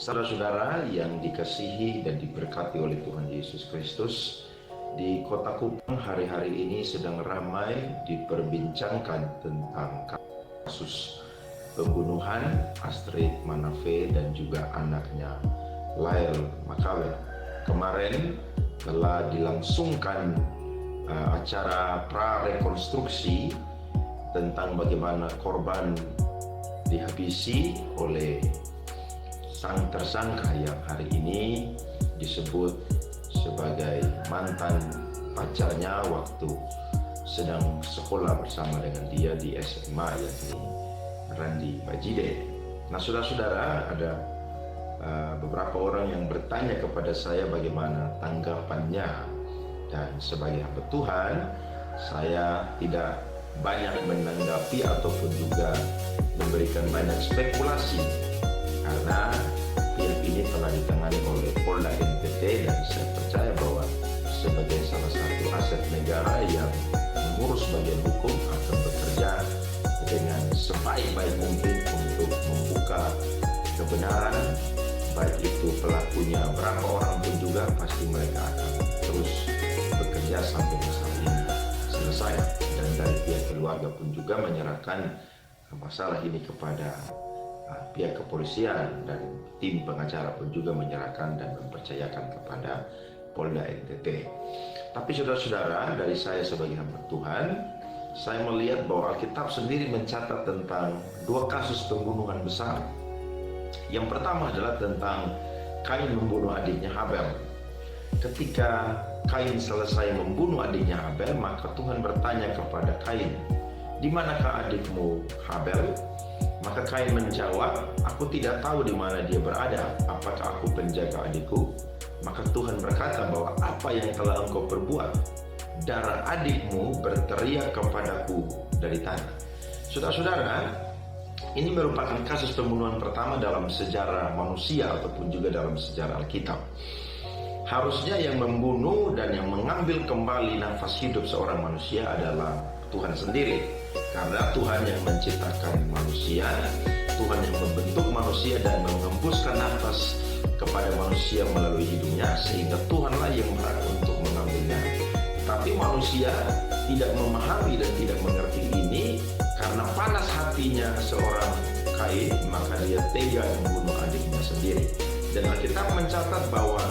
Saudara-saudara yang dikasihi dan diberkati oleh Tuhan Yesus Kristus, di Kota Kupang hari-hari ini sedang ramai diperbincangkan tentang kasus pembunuhan Astrid Manafe dan juga anaknya Lael Makawe. Kemarin telah dilangsungkan acara prarekonstruksi tentang bagaimana korban dihabisi oleh sang tersangka yang hari ini disebut sebagai mantan pacarnya waktu sedang sekolah bersama dengan dia di SMA, yakni Randi Bajide. Nah, saudara-saudara, ada beberapa orang yang bertanya kepada saya bagaimana tanggapannya, dan sebagai hamba Tuhan saya tidak banyak menanggapi ataupun juga memberikan banyak spekulasi, karena film ini telah ditangani oleh Polda NTT dan saya percaya bahwa sebagai salah satu aset negara yang mengurus bagian hukum akan bekerja dengan sebaik-baik mungkin untuk membuka kebenaran, baik itu pelakunya berapa orang pun juga pasti mereka akan terus bekerja sampai masalah ini selesai, dan dari pihak keluarga pun juga menyerahkan masalah ini kepada pihak kepolisian, dan tim pengacara pun juga menyerahkan dan mempercayakan kepada Polda NTT. Tapi saudara-saudara, dari saya sebagai hamba Tuhan, saya melihat bahwa Alkitab sendiri mencatat tentang dua kasus pembunuhan besar. Yang pertama adalah tentang Kain membunuh adiknya Habel. Ketika Kain selesai membunuh adiknya Habel, maka Tuhan bertanya kepada Kain, "Di manakah adikmu Habel?" Maka Kain menjawab, "Aku tidak tahu di mana dia berada. Apakah aku penjaga adikku?" Maka Tuhan berkata bahwa apa yang telah engkau perbuat, darah adikmu berteriak kepadaku dari tanah. Saudara-saudara, ini merupakan kasus pembunuhan pertama dalam sejarah manusia ataupun juga dalam sejarah Alkitab. Harusnya yang membunuh dan yang mengambil kembali nafas hidup seorang manusia adalah Tuhan sendiri, karena Tuhan yang menciptakan manusia, Tuhan yang membentuk manusia dan mengembuskan nafas kepada manusia melalui hidupnya, sehingga Tuhanlah yang berhak untuk mengambilnya. Tapi manusia tidak memahami dan tidak mengerti ini, karena panas hatinya seorang Kain, maka dia tega membunuh adiknya sendiri. Dan Alkitab mencatat bahwa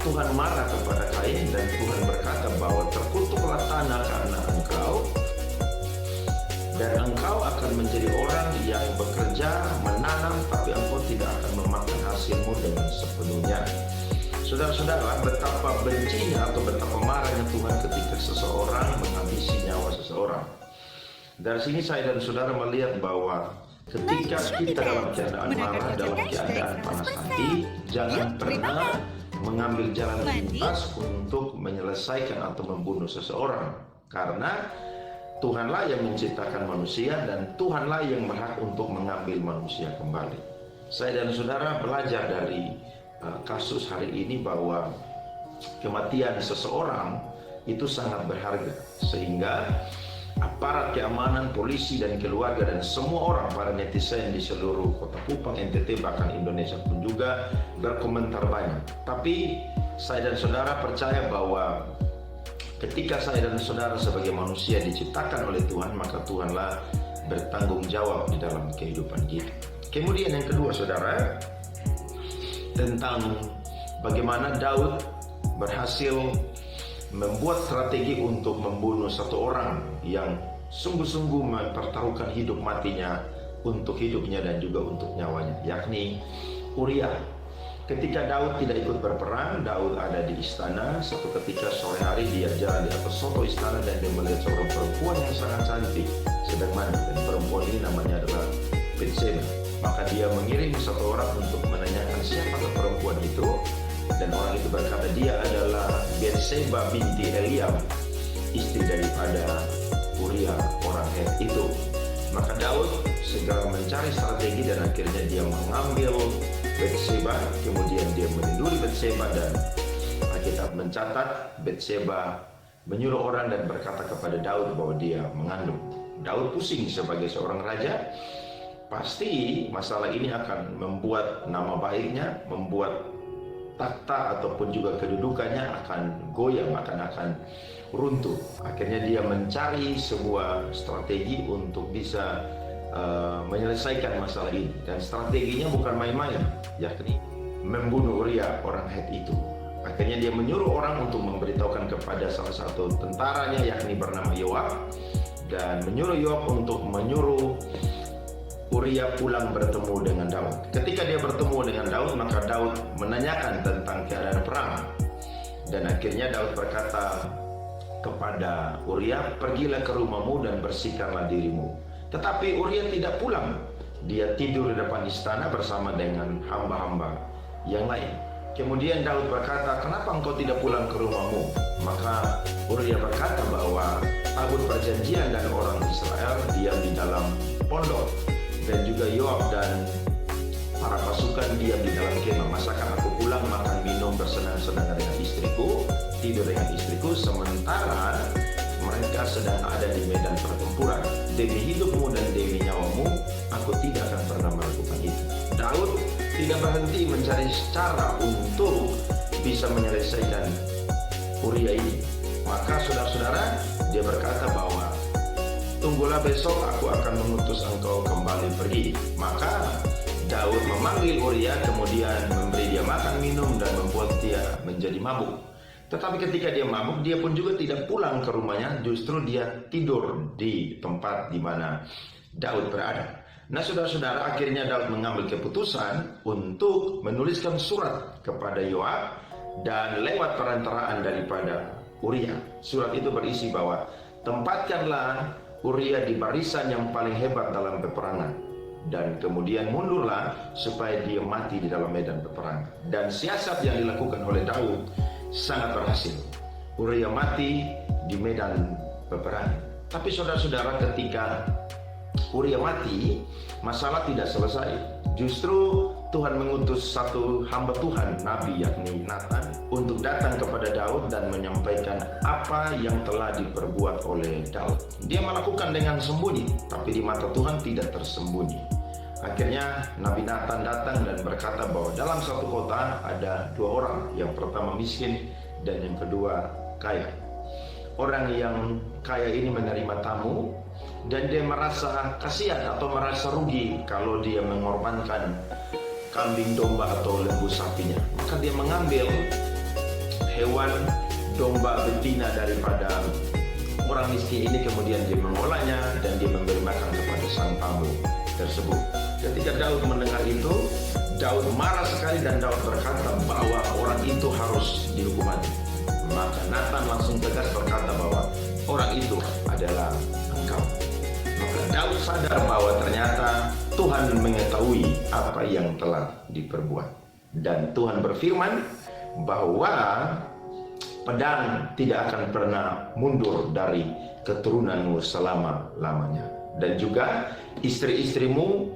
Tuhan marah kepada Kain, dan Tuhan berkata bahwa terkutuklah tanah karena engkau, dan engkau akan menjadi orang yang bekerja, menanam, tapi engkau tidak akan memakan hasilmu dengan sepenuhnya. Saudara-saudara, betapa bencinya atau betapa marahnya Tuhan ketika seseorang menghabisi nyawa seseorang. Dari sini saya dan saudara melihat bahwa ketika kita dalam keadaan marah, dalam keadaan panas hati, jangan pernah mengambil jalan pintas untuk menyelesaikan atau membunuh seseorang, karena Tuhanlah yang menciptakan manusia dan Tuhanlah yang berhak untuk mengambil manusia kembali. Saya dan saudara belajar dari kasus hari ini bahwa kematian seseorang itu sangat berharga, sehingga aparat keamanan, polisi dan keluarga dan semua orang, para netizen di seluruh Kota Kupang, NTT, bahkan Indonesia pun juga berkomentar banyak. Tapi saya dan saudara percaya bahwa ketika saya dan saudara sebagai manusia diciptakan oleh Tuhan, maka Tuhanlah bertanggung jawab di dalam kehidupan kita. Kemudian yang kedua, saudara, tentang bagaimana Daud berhasil membuat strategi untuk membunuh satu orang yang sungguh-sungguh mempertaruhkan hidup matinya untuk hidupnya dan juga untuk nyawanya, yakni Uria. Ketika Daud tidak ikut berperang, Daud ada di istana. Satu ketika sore hari dia jalan di atas soto istana dan dia melihat seorang perempuan yang sangat cantik sedang mandi, dan perempuan ini namanya adalah Batseba. Maka dia mengirim satu orang untuk menanyakan siapakah perempuan itu, dan orang itu berkata dia adalah Batseba binti Eliam, istri daripada Uria orang Het itu. Maka Daud segera mencari strategi dan akhirnya dia mengambil Batseba, kemudian dia meniduri Batseba, dan Alkitab mencatat Batseba menyuruh orang dan berkata kepada Daud bahwa dia mengandung. Daud pusing sebagai seorang raja, pasti masalah ini akan membuat nama baiknya, membuat takhta ataupun juga kedudukannya akan goyang, akan runtuh. Akhirnya dia mencari sebuah strategi untuk bisa menyelesaikan masalah ini, dan strateginya bukan main-main, yakni membunuh Uria orang Het itu. Akhirnya dia menyuruh orang untuk memberitahukan kepada salah satu tentaranya, yakni bernama Yoab, dan menyuruh Yoab untuk menyuruh Uria pulang bertemu dengan Daud. Ketika dia bertemu dengan Daud, maka Daud menanyakan tentang keadaan perang. Dan akhirnya Daud berkata kepada Uria, "Pergilah ke rumahmu dan bersihkanlah dirimu." Tetapi Uria tidak pulang. Dia tidur di depan istana bersama dengan hamba-hamba yang lain. Kemudian Daud berkata, "Kenapa engkau tidak pulang ke rumahmu?" Maka Uria berkata bahwa tabut perjanjian dan orang Israel diam di dalam pondok, dan juga Yoab dan para pasukan diam di dalam kemah. Masakan aku pulang, makan, minum, bersenang-senang dengan istriku, tidur dengan istriku, sementara mereka sedang ada di medan pertempuran. Demi hidupmu dan demi nyawamu, aku tidak akan pernah melakukan itu. Daud tidak berhenti mencari cara untuk bisa menyelesaikan Uria ini. Maka saudara-saudara, dia berkata bahwa tunggulah besok, aku akan mengutus engkau kembali pergi. Maka Daud memanggil Uria, kemudian memberi dia makan, minum, dan membuat dia menjadi mabuk. Tetapi ketika dia mabuk, dia pun juga tidak pulang ke rumahnya, justru dia tidur di tempat di mana Daud berada. Nah, saudara-saudara, akhirnya Daud mengambil keputusan untuk menuliskan surat kepada Yoab dan lewat perantaraan daripada Uria. Surat itu berisi bahwa tempatkanlah Uria di barisan yang paling hebat dalam peperangan, dan kemudian mundurlah supaya dia mati di dalam medan peperangan. Dan siasat yang dilakukan oleh Daud sangat berhasil. Uria mati di medan peperangan. Tapi saudara-saudara, ketika Uria mati, masalah tidak selesai. Justru Tuhan mengutus satu hamba Tuhan, Nabi, yakni Nathan, untuk datang kepada Daud dan menyampaikan apa yang telah diperbuat oleh Daud. Dia melakukan dengan sembunyi, tapi di mata Tuhan tidak tersembunyi. Akhirnya Nabi Nathan datang dan berkata bahwa dalam satu kota ada dua orang, yang pertama miskin dan yang kedua kaya. Orang yang kaya ini menerima tamu dan dia merasa kasihan atau merasa rugi kalau dia mengorbankan kambing domba atau lembu sapinya. Maka dia mengambil hewan domba betina daripada orang miskin ini, kemudian dia mengolahnya dan dia memberi makan kepada sang tamu tersebut. Ketika Daud mendengar itu, Daud marah sekali dan Daud berkata bahwa orang itu harus dihukum mati. Maka Nathan langsung tegas berkata bahwa orang itu adalah engkau. Maka Daud sadar bahwa ternyata Tuhan mengetahui apa yang telah diperbuat. Dan Tuhan berfirman bahwa pedang tidak akan pernah mundur dari keturunanmu selama-lamanya. Dan juga istri-istrimu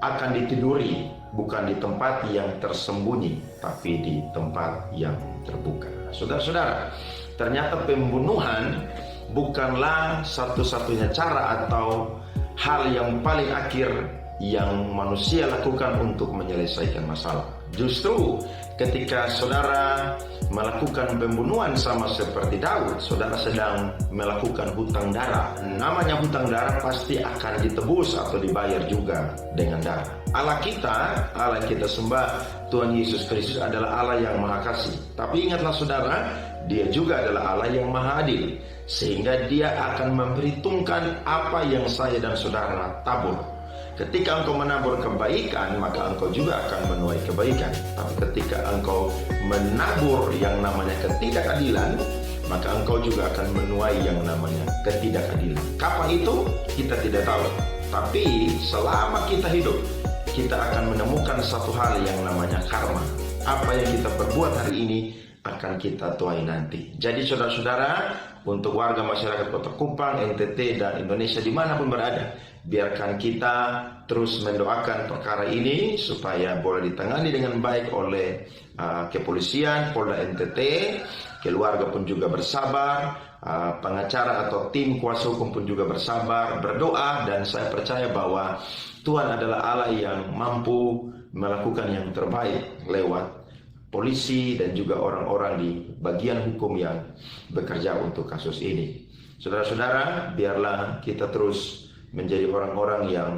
akan ditiduri, bukan di tempat yang tersembunyi, tapi di tempat yang terbuka. Saudara-saudara, ternyata pembunuhan bukanlah satu-satunya cara atau hal yang paling akhir yang manusia lakukan untuk menyelesaikan masalah. Justru ketika saudara melakukan pembunuhan sama seperti Daud, saudara sedang melakukan hutang darah. Namanya hutang darah pasti akan ditebus atau dibayar juga dengan darah. Allah yang kita sembah, Tuhan Yesus Kristus adalah Allah yang Maha Kasih. Tapi ingatlah saudara, Dia juga adalah Allah yang Maha Adil, sehingga Dia akan memperhitungkan apa yang saya dan saudara tabur. Ketika engkau menabur kebaikan, maka engkau juga akan menuai kebaikan. Tapi ketika engkau menabur yang namanya ketidakadilan, maka engkau juga akan menuai yang namanya ketidakadilan. Kapan itu? Kita tidak tahu. Tapi selama kita hidup, kita akan menemukan satu hal yang namanya karma. Apa yang kita perbuat hari ini akan kita tuai nanti. Jadi saudara-saudara, untuk warga masyarakat Kota Kupang, NTT, dan Indonesia dimanapun berada, biarkan kita terus mendoakan perkara ini supaya boleh ditangani dengan baik oleh kepolisian, Polda NTT, keluarga pun juga bersabar, pengacara atau tim kuasa hukum pun juga bersabar, berdoa, dan saya percaya bahwa Tuhan adalah Allah yang mampu melakukan yang terbaik lewat polisi dan juga orang-orang di bagian hukum yang bekerja untuk kasus ini. Saudara-saudara, biarlah kita terus menjadi orang-orang yang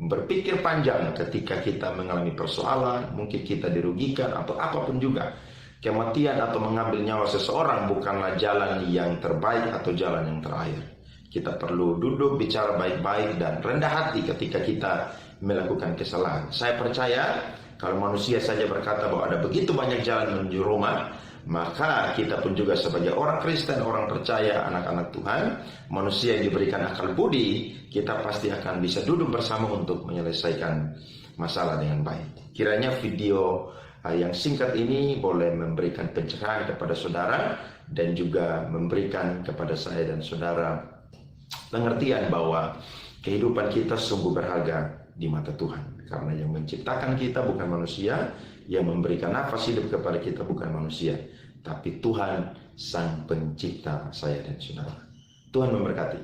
berpikir panjang ketika kita mengalami persoalan, mungkin kita dirugikan atau apapun juga. Kematian atau mengambil nyawa seseorang bukanlah jalan yang terbaik atau jalan yang terakhir. Kita perlu duduk, bicara baik-baik, dan rendah hati ketika kita melakukan kesalahan. Saya percaya kalau manusia saja berkata bahwa ada begitu banyak jalan menuju Roma, maka kita pun juga sebagai orang Kristen, orang percaya, anak-anak Tuhan, manusia yang diberikan akal budi, kita pasti akan bisa duduk bersama untuk menyelesaikan masalah dengan baik. Kiranya video yang singkat ini boleh memberikan pencerahan kepada saudara dan juga memberikan kepada saya dan saudara pengertian bahwa kehidupan kita sungguh berharga di mata Tuhan. Karena yang menciptakan kita bukan manusia, yang memberikan nafas hidup kepada kita bukan manusia, tapi Tuhan Sang Pencipta saya dan saudara. Tuhan memberkati.